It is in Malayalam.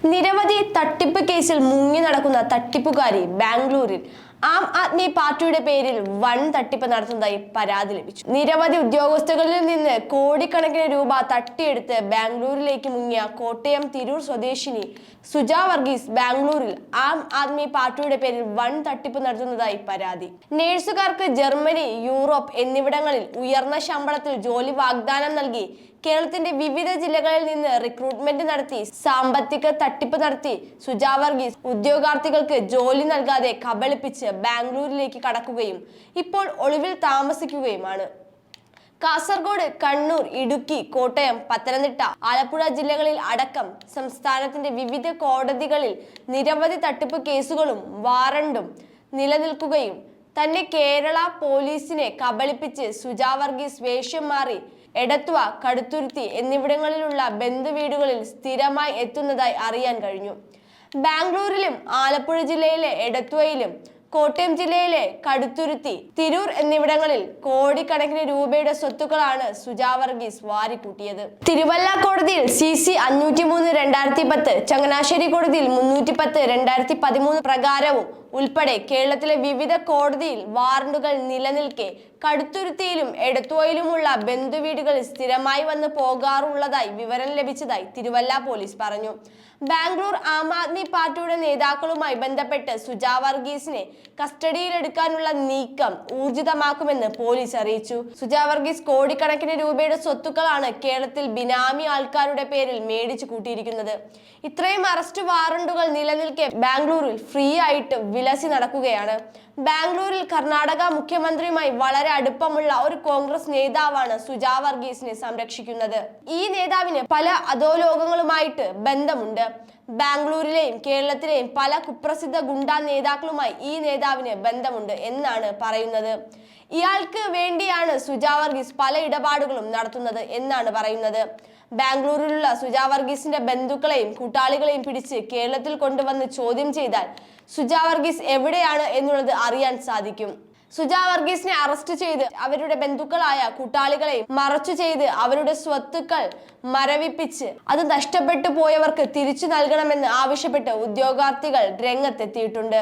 നിരവധി തട്ടിപ്പ് കേസിൽ മുങ്ങി നടക്കുന്ന തട്ടിപ്പുകാരി ബാംഗ്ലൂരിൽ ആം ആദ്മി പാർട്ടിയുടെ പേരിൽ വൻ തട്ടിപ്പ് നടത്തുന്നതായി പരാതി ലഭിച്ചു. നിരവധി ഉദ്യോഗസ്ഥകളിൽ നിന്ന് കോടിക്കണക്കിന് രൂപ തട്ടിയെടുത്ത് ബാംഗ്ലൂരിലേക്ക് മുങ്ങിയ കോട്ടയം തിരൂർ സ്വദേശിനി സുജ വർഗീസ് ബാംഗ്ലൂരിൽ ആം ആദ്മി പാർട്ടിയുടെ പേരിൽ വൻ തട്ടിപ്പ് നടത്തുന്നതായി പരാതി. നേഴ്സുകാർക്ക് ജർമ്മനി, യൂറോപ്പ് എന്നിവിടങ്ങളിൽ ഉയർന്ന ശമ്പളത്തിൽ ജോലി വാഗ്ദാനം നൽകി കേരളത്തിന്റെ വിവിധ ജില്ലകളിൽ നിന്ന് റിക്രൂട്ട്മെന്റ് നടത്തി സാമ്പത്തിക തട്ടിപ്പ് നടത്തി സുജ വർഗീസ് ഉദ്യോഗാർത്ഥികൾക്ക് ജോലി നൽകാതെ കബളിപ്പിച്ച് ബാംഗ്ലൂരിലേക്ക് കടക്കുകയും ഇപ്പോൾ ഒളിവിൽ താമസിക്കുകയുമാണ്. കാസർഗോഡ്, കണ്ണൂർ, ഇടുക്കി, കോട്ടയം, പത്തനംതിട്ട, ആലപ്പുഴ ജില്ലകളിൽ അടക്കം സംസ്ഥാനത്തിന്റെ വിവിധ കോടതികളിൽ നിരവധി തട്ടിപ്പ് കേസുകളും വാറണ്ടും നിലനിൽക്കുകയും തന്നെ കേരള പോലീസിനെ കബളിപ്പിച്ച് സുജ വർഗീസ് വേഷം മാറി എടത്വ, കടുത്തുരുത്തി എന്നിവിടങ്ങളിലുള്ള ബന്ധുവീടുകളിൽ സ്ഥിരമായി എത്തുന്നതായി അറിയാൻ കഴിഞ്ഞു. ബാംഗ്ലൂരിലും ആലപ്പുഴ ജില്ലയിലെ എടത്വയിലും കോട്ടയം ജില്ലയിലെ കടുത്തുരുത്തി, തിരൂർ എന്നിവിടങ്ങളിൽ കോടിക്കണക്കിന് രൂപയുടെ സ്വത്തുക്കളാണ് സുജ വർഗീസ് വാരിക്കൂട്ടിയത്. തിരുവല്ല കോടതിയിൽ CC 503/2010, ചങ്ങനാശ്ശേരി കോടതിയിൽ 310/2013 പ്രകാരവും ഉൾപ്പെടെ കേരളത്തിലെ വിവിധ കോടതിയിൽ വാറണ്ടുകൾ നിലനിൽക്കെ കടുത്തുരുത്തിയിലും എടത്വയിലുമുള്ള ബന്ധുവീടുകളിൽ സ്ഥിരമായി വന്ന് പോകാറുള്ളതായി വിവരം ലഭിച്ചതായി തിരുവല്ല പോലീസ് പറഞ്ഞു. ബാംഗ്ലൂർ ആം ആദ്മി പാർട്ടിയുടെ നേതാക്കളുമായി ബന്ധപ്പെട്ട് സുജ വർഗീസിനെ കസ്റ്റഡിയിലെടുക്കാനുള്ള നീക്കം ഊർജിതമാക്കുമെന്ന് പോലീസ് അറിയിച്ചു. സുജ വർഗീസ് കോടിക്കണക്കിന് രൂപയുടെ സ്വത്തുക്കളാണ് കേരളത്തിൽ ബിനാമി ആൾക്കാരുടെ പേരിൽ മേടിച്ചു കൂട്ടിയിരിക്കുന്നത്. ഇത്രയും അറസ്റ്റ് വാറണ്ടുകൾ നിലനിൽക്കെ ബാംഗ്ലൂരിൽ ഫ്രീ ആയിട്ട് വിലസി നടക്കുകയാണ്. ബാംഗ്ലൂരിൽ കർണാടക മുഖ്യമന്ത്രിയുമായി വളരെ അടുപ്പമുള്ള ഒരു കോൺഗ്രസ് നേതാവാണ് സുജ വർഗീസിനെ സംരക്ഷിക്കുന്നത്. ഈ നേതാവിന് പല അധോലോകങ്ങളുമായിട്ട് ബന്ധമുണ്ട്. ബാംഗ്ലൂരിലെയും കേരളത്തിലെയും പല കുപ്രസിദ്ധ ഗുണ്ടാ നേതാക്കളുമായി ഈ നേതാവിന് ബന്ധമുണ്ട് എന്നാണ് പറയുന്നത്. ഇയാൾക്ക് വേണ്ടിയാണ് സുജ വർഗീസ് പല ഇടപാടുകളും നടത്തുന്നത് എന്നാണ് പറയുന്നത്. ബാംഗ്ലൂരിലുള്ള സുജ വർഗീസിന്റെ ബന്ധുക്കളെയും കൂട്ടാളികളെയും പിടിച്ച് കേരളത്തിൽ കൊണ്ടുവന്ന് ചോദ്യം ചെയ്താൽ സുജ വർഗീസ് എവിടെയാണ് എന്നുള്ളത് അറിയാൻ സാധിക്കും. സുജ വർഗീസിനെ അറസ്റ്റ് ചെയ്ത് അവരുടെ ബന്ധുക്കളായ കൂട്ടാളികളെയും മറച്ചു ചെയ്ത് അവരുടെ സ്വത്തുക്കൾ മരവിപ്പിച്ച് അത് നഷ്ടപ്പെട്ടു പോയവർക്ക് തിരിച്ചു നൽകണമെന്ന് ആവശ്യപ്പെട്ട് ഉദ്യോഗാർത്ഥികൾ രംഗത്തെത്തിയിട്ടുണ്ട്.